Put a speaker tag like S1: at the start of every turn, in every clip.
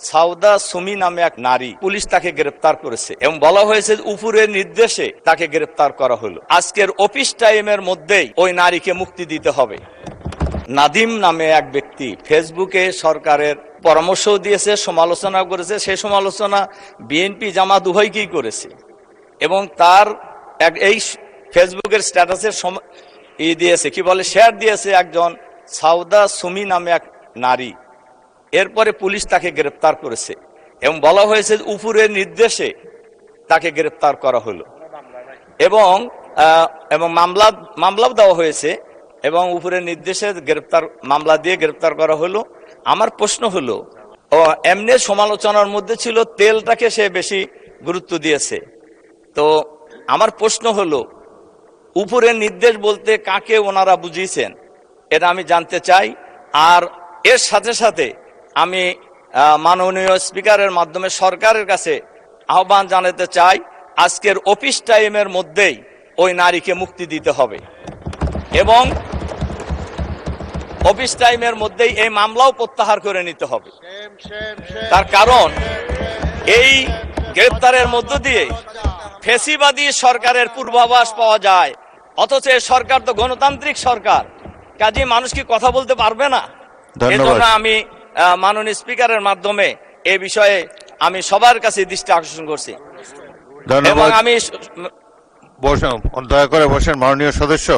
S1: সাউদা সুমি নামে এক নারী, পুলিশ তাকে গ্রেপ্তার করেছে এবং বলা হয়েছে উপরের নির্দেশে তাকে গ্রেপ্তার করা হলো। আজকের অফিস টাইমের মধ্যেই ওই নারীকে মুক্তি দিতে হবে। নাদিম নামে এক ব্যক্তি ফেসবুকে সরকারের পরামর্শ দিয়েছে, সমালোচনা করেছে। সেই সমালোচনা বিএনপি জামাত উভয়কেই করেছে এবং তার এই ফেসবুকের স্ট্যাটাসের দিয়েছে, কি বলে, শেয়ার দিয়েছে একজন সাউদা সুমি নামে এক নারী। এরপরে পুলিশ তাকে গ্রেপ্তার করেছে এবং বলা হয়েছে উপরের নির্দেশে তাকে গ্রেপ্তার করা হলো এবং মামলাও দেওয়া হয়েছে এবং উপরের নির্দেশে মামলা দিয়ে গ্রেপ্তার করা হলো। আমার প্রশ্ন হলো, এমনি সমালোচনার মধ্যে ছিল তেলটাকে সে বেশি গুরুত্ব দিয়েছে। তো আমার প্রশ্ন হলো, উপরের নির্দেশ বলতে কাকে ওনারা বুঝিয়েছেন এটা আমি জানতে চাই। আর এর সাথে সাথে আমি মাননীয় স্পিকারের মাধ্যমে সরকারের কাছে আহ্বান জানাতে চাই, আজকের অফিস টাইমের মধ্যেই ওই নারীকে মুক্তি দিতে হবে এবং অফিস টাইমের মধ্যেই এই মামলাও প্রত্যাহার করে নিতে হবে। তার কারণ এই গ্রেপ্তারের মধ্য দিয়ে ফ্যাসিবাদী সরকারের পূর্বাভাস পাওয়া যায়, অথচ এই সরকার তো গণতান্ত্রিক সরকার, কাজে মানুষ কি কথা বলতে পারবে না? এজন্য আমি মাননীয় স্পিকারের মাধ্যমে এই বিষয়ে আমি সবার কাছে দৃষ্টি আকর্ষণ করছি। এবং আমি
S2: দয়া করে বসেন মাননীয় সদস্য,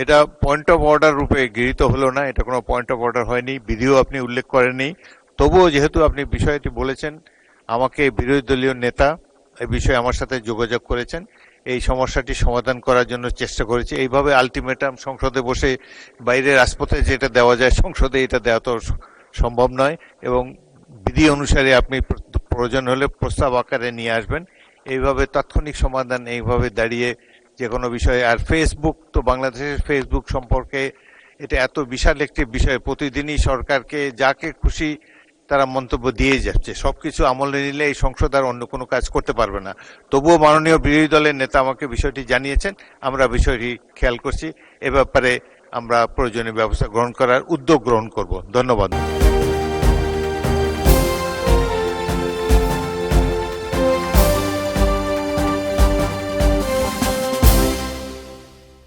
S2: এটা পয়েন্ট অফ অর্ডার রূপে গৃহীত হলো না, এটা কোনো পয়েন্ট অফ অর্ডার হয়নি, বিধিও আপনি উল্লেখ করেননি। তবুও যেহেতু আপনি বিষয়টি বলেছেন, আমাকে বিরোধী দলীয় নেতা এই বিষয়ে আমার সাথে যোগাযোগ করেছেন, এই সমস্যাটি সমাধান করার জন্য চেষ্টা করেছি। এইভাবে আলটিমেটাম সংসদে বসে বাইরে রাজপথে যেটা দেওয়া যায় সংসদে এটা দেওয়া তো সম্ভব নয় এবং বিধি অনুসারে আপনি প্রয়োজন হলে প্রস্তাব আকারে নিয়ে আসবেন। এইভাবে তাৎক্ষণিক সমাধান এইভাবে দাঁড়িয়ে যে কোনো বিষয়ে। আর ফেসবুক তো বাংলাদেশের ফেসবুক সম্পর্কে এটা এত বিশাল একটি বিষয়, প্রতিদিনই সরকারকে যাকে খুশি তারা মন্তব্য দিয়ে যাচ্ছে। সবকিছু আমলে নিলে এই সংসদ আর অন্য কোনো কাজ করতে পারবে না। তবুও মাননীয় বিরোধী দলের নেতা আমাকে বিষয়টি জানিয়েছেন, আমরা বিষয়টি খেয়াল করছি, এ ব্যাপারে আমরা প্রয়োজনীয় ব্যবস্থা গ্রহণ করার উদ্যোগ গ্রহণ করব। ধন্যবাদ।